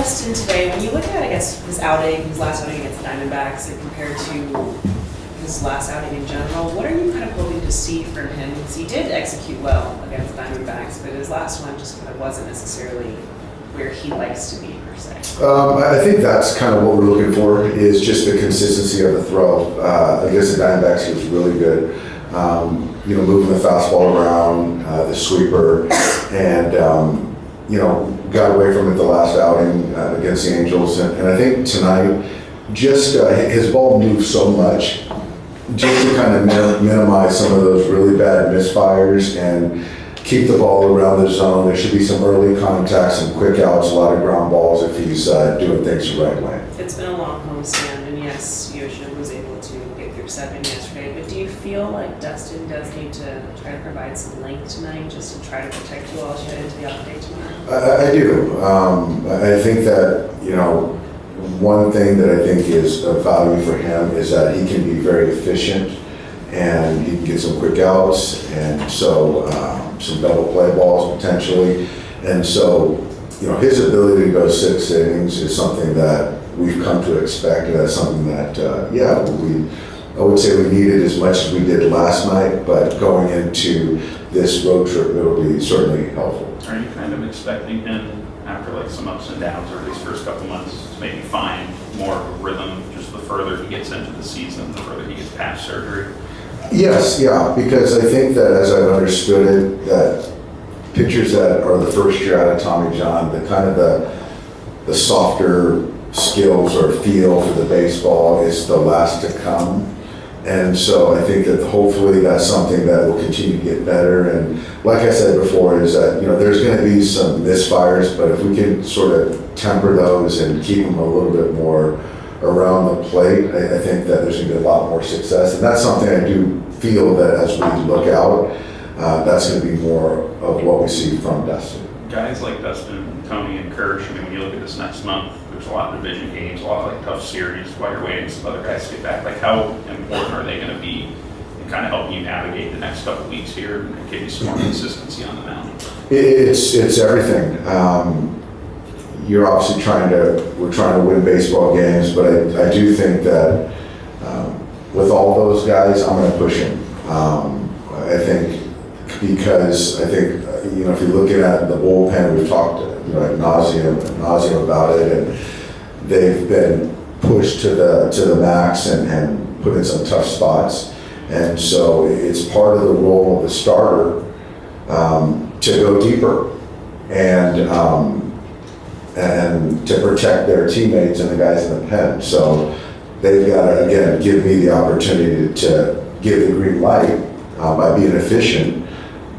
Dustin today, when you look at, I guess, his last outing against the Diamondbacks, and compared to his last outing in general, what are you kind of hoping to see from him? Because he did execute well against the Diamondbacks, but his last one just kind of wasn't necessarily where he likes to be, per se. I think that's kind of what we're looking for, is just the consistency of the throw. Against the Diamondbacks, he was really good. Moving the fastball around, the sweeper, and, got away from it the last outing against the Angels. And I think tonight, just his ball moved so much, just to kind of minimize some of those really bad misfires and keep the ball around the zone. There should be some early contacts, some quick outs, a lot of ground balls if he's doing things the right way. It's been a long homestand, and yes, Yoshida was able to get through 7 yesterday, but do you feel like Dustin does need to try to provide some length tonight just to try to protect you all as you head into the off day tomorrow? I do. I think that, one thing that I think is of value for him is that he can be very efficient and he can get some quick outs and so some double play balls potentially. And so, his ability to go 6 innings is something that we've come to expect, and that's something that, I would say we needed as much as we did last night, but going into this road trip, it'll be certainly helpful. Are you kind of expecting him, after like some ups and downs over these first couple months, to maybe find more of a rhythm just the further he gets into the season, the further he gets past surgery? Yes, yeah, because I think that as I've understood it, that pitchers that are the first year out of Tommy John, the kind of the softer skills or feel for the baseball is the last to come. And so I think that hopefully that's something that will continue to get better. And like I said before, is that, there's going to be some misfires, but if we can sort of temper those and keep them a little bit more around the plate, I think that there's going to be a lot more success. And that's something I do feel that as we look out, that's going to be more of what we see from Dustin. Guys like Dustin, Tony, and Kirsch, when you look at this next month, there's a lot of division games, a lot of tough series while you're waiting for some other guys to get back. How important are they going to be in kind of helping you navigate the next couple weeks here and give you some more consistency on the mound? It's everything. You're obviously we're trying to win baseball games, but I do think that with all those guys, I'm going to push him. I think if you're looking at the bullpen, we've talked ad nauseum about it, and they've been pushed to the max and put in some tough spots. And so it's part of the role of the starter to go deeper and to protect their teammates and the guys in the pen. So they've got to, again, give me the opportunity to give the green light by being efficient.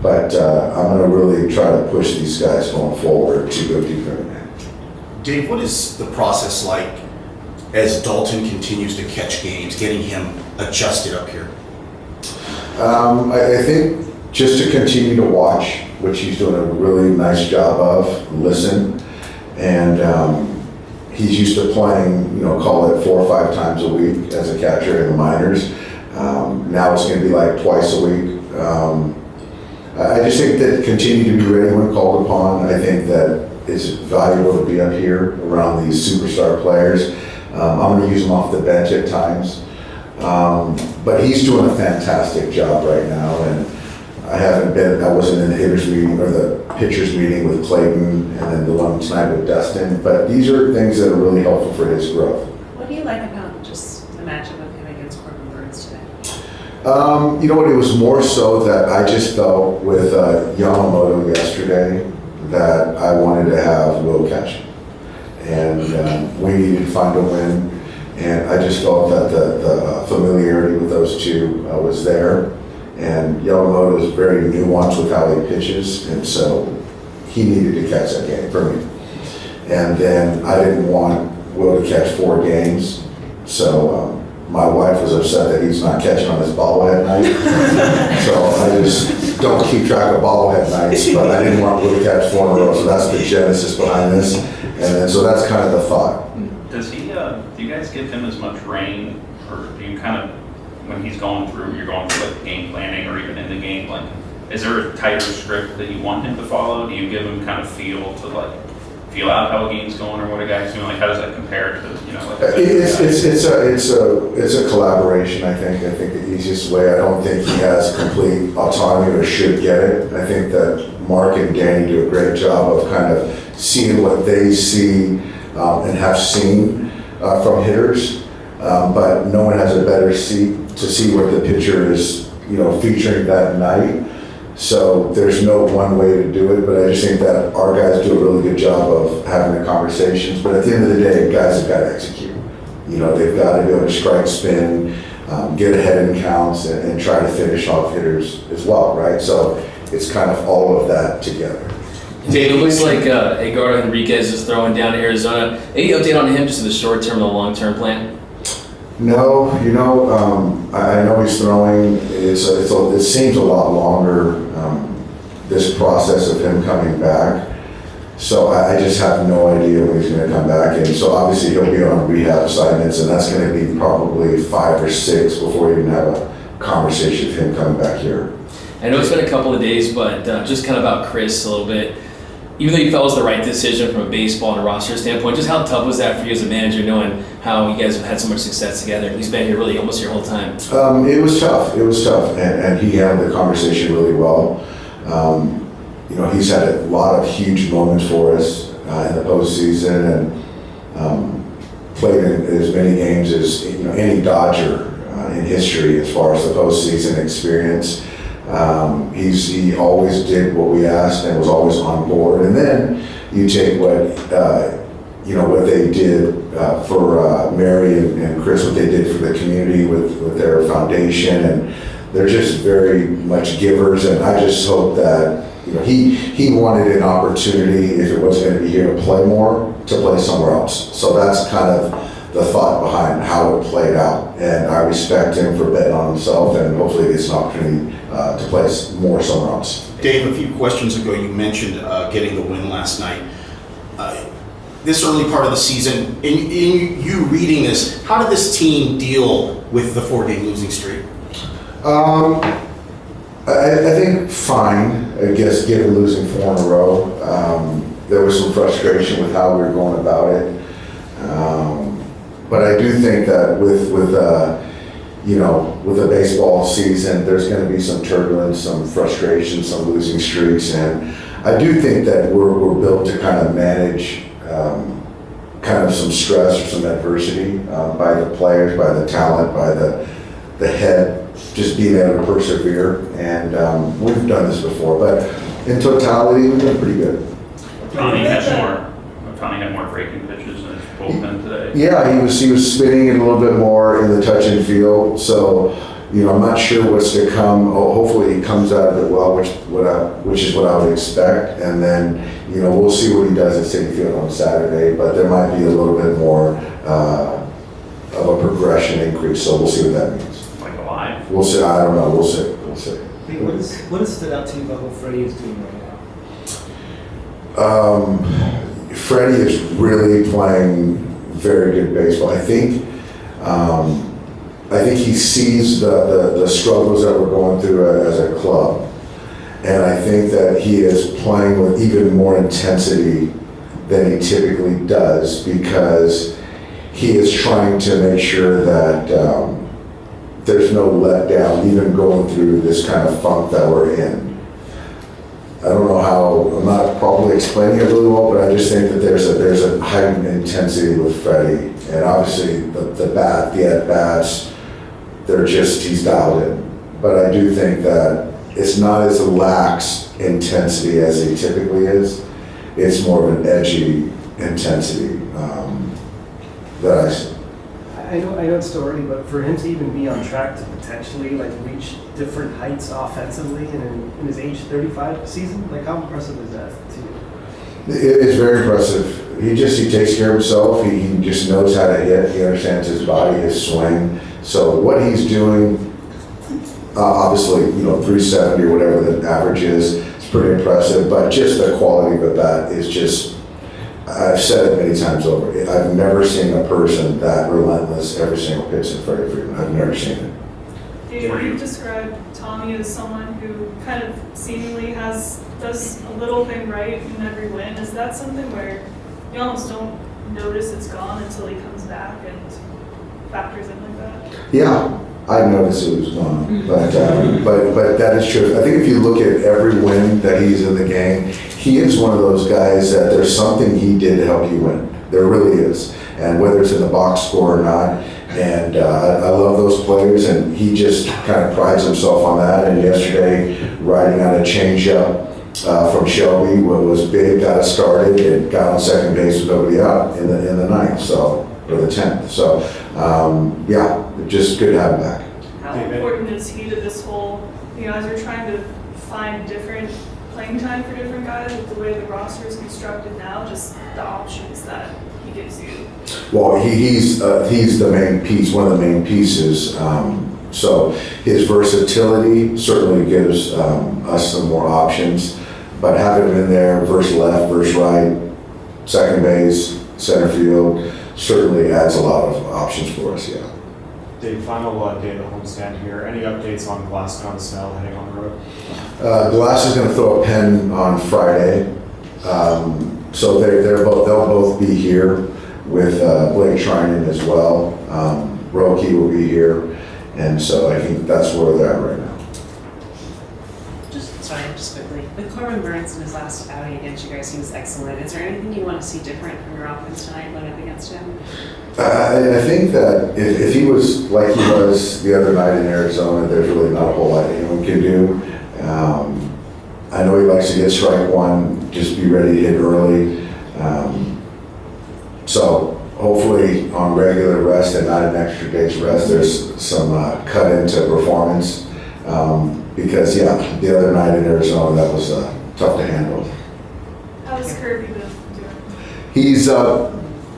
But I'm going to really try to push these guys going forward to go deeper in the game. Dave, what is the process like as Dalton continues to catch games, getting him adjusted up here? I think just to continue to watch, which he's doing a really nice job of, listen, and he's used to playing, call it 4 or 5 times a week as a catcher in the minors. Now it's going to be like twice a week. I just think that continue to be ready when called upon. I think that it's valuable to be up here around these superstar players. I'm going to use him off the bench at times. But he's doing a fantastic job right now. And I wasn't in the hitters meeting or the pitchers meeting with Clayton and then the one tonight with Dustin. But these are things that are really helpful for his growth. What do you like about just the matchup of him against Corbin Burns today? You know what, it was more so that I just felt with Yamamoto yesterday that I wanted to have Will catch him. And we needed to find a win. And I just felt that the familiarity with those two was there. And Yamamoto is very nuanced with how he pitches. And so he needed to catch that game for me. And then I didn't want Will to catch 4 games. So my wife was upset that he's not catching on his bobblehead night. So I just don't keep track of bobblehead nights, but I didn't want Will to catch 4 in a row. So that's the genesis behind this. And then, so that's kind of the thought. Does he, do you guys give him as much rein, or do you kind of, when he's going through, you're going through like game planning or even in the game, like, is there a tighter script that you want him to follow? Do you give him kind of feel to like feel out how a game's going or what a guy's doing? Like, how does that compare to, like a It's a collaboration, I think. I think the easiest way, I don't think he has complete autonomy or should get it. I think that Mark and Danny do a great job of kind of seeing what they see and have seen from hitters. But no one has a better seat to see what the pitcher is, featuring that night. So there's no one way to do it, but I just think that our guys do a really good job of having the conversations. But at the end of the day, guys have got to execute. They've got to be able to strike, spin, get ahead in counts, and try to finish off hitters as well, right? So it's kind of all of that together. Dave, it looks like Edgardo Henriquez is throwing down Arizona. Any update on him, just in the short term and the long term plan? No, I know he's throwing. It seems a lot longer, this process of him coming back. So I just have no idea when he's going to come back. And so obviously he'll be on rehab assignments, and that's going to be probably 5 or 6 before we even have a conversation with him coming back here. I know it's been a couple of days, but just kind of about Chris a little bit. Even though you felt it was the right decision from a baseball and a roster standpoint, just how tough was that for you as a manager, knowing how you guys have had so much success together? He's been here really almost your whole time. It was tough, and he handled the conversation really well. He's had a lot of huge moments for us in the postseason, and played in as many games as any Dodger in history as far as the postseason experience. He always did what we asked and was always on board. And then you take what they did for Mary and Chris, what they did for the community with their foundation, and they're just very much givers. And I just hope that he wanted an opportunity, if it wasn't going to be here to play more, to play somewhere else. So that's kind of the thought behind how it played out. And I respect him for betting on himself, and hopefully he gets an opportunity to play more somewhere else. Dave, a few questions ago, you mentioned getting the win last night. This early part of the season, in you reading this, how did this team deal with the 4-game losing streak? I think fine, I guess, given losing 4 in a row. There was some frustration with how we were going about it. But I do think that with a baseball season, there's going to be some turbulence, some frustration, some losing streaks, and I do think that we're built to kind of manage kind of some stress or some adversity by the players, by the talent, by the head, just being able to persevere. And we've done this before, but in totality, we've been pretty good. Ohtani had more breaking pitches in his bullpen today. Yeah, he was spinning it a little bit more in the touch and feel. So, I'm not sure what's to come. Hopefully he comes out of it well, which is what I would expect. And then, we'll see what he does at Citi Field on Saturday. But there might be a little bit more of a progression increase. So we'll see what that means. Like alive. We'll see. I don't know. We'll see. Hey, what has stood out to you about what Freddie is doing right now? Freddie is really playing very good baseball. I think he sees the struggles that we're going through as a club, and I think that he is playing with even more intensity than he typically does, because he is trying to make sure that there's no letdown, even going through this kind of funk that we're in. I don't know how, I'm not probably explaining it really well, but I just think that there's a heightened intensity with Freddie. And obviously the at-bats, he's dialed in. But I do think that it's not as lax intensity as he typically is. It's more of an edgy intensity that I see. I know it's still early, but for him to even be on track to potentially reach different heights offensively in his age 35 season, how impressive is that to you? It's very impressive. He takes care of himself. He just knows how to hit. He understands his body, his swing. So what he's doing, obviously, 370 or whatever the average is, it's pretty impressive. But just the quality of a bat is just, I've said it many times over. I've never seen a person that relentless every single pitch in Freddie Freeman. I've never seen it. Dave, you described Tommy as someone who kind of seemingly does a little thing right in every win. Is that something where you almost don't notice it's gone until he comes back and factors in like that. Yeah, I noticed it was gone, but that is true. I think if you look at every win that he's in the game, he is one of those guys that there's something he did to help you win. There really is, and whether it's in the box score or not. And I love those players, and he just kind of prides himself on that. And yesterday, riding on a changeup from Shelby was big, got us started, and got on second base with nobody out in the ninth, so or the 10th. So yeah, just good to have him back. How important is he to this whole, as you're trying to find different playing time for different guys with the way the roster is constructed now, just the options that he gives you? Well, he's the main piece, one of the main pieces. So his versatility certainly gives us some more options, but having him in there versus left, versus right, second base, center field, certainly adds a lot of options for us, yeah. Dave, final day of the homestand here. Any updates on Glasgow and Snell heading on the road? Glass is going to throw a pen on Friday, so they'll both be here with Blake Trinan as well. Roki will be here, and so I think that's where they're at right now. Just quickly, with Corbin Burns in his last outing against you guys, he was excellent. Is there anything you want to see different from your offense tonight going up against him? I think that if he was like he was the other night in Arizona, there's really not a whole lot anyone can do. I know he likes to get strike one, just be ready to hit early. So hopefully on regular rest and not an extra day's rest, there's some cut into performance. Because yeah, the other night in Arizona, that was tough to handle. How's Kirby been doing? He's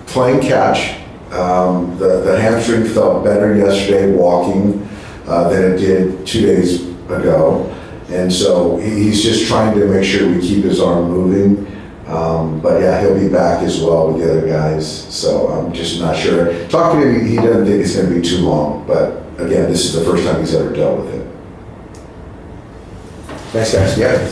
playing catch. The hamstring felt better yesterday walking than it did 2 days ago. And so he's just trying to make sure we keep his arm moving. But yeah, he'll be back as well with the other guys. So I'm just not sure. Talking to him, he doesn't think it's going to be too long. But again, this is the first time he's ever dealt with it. Thanks, guys. Yeah.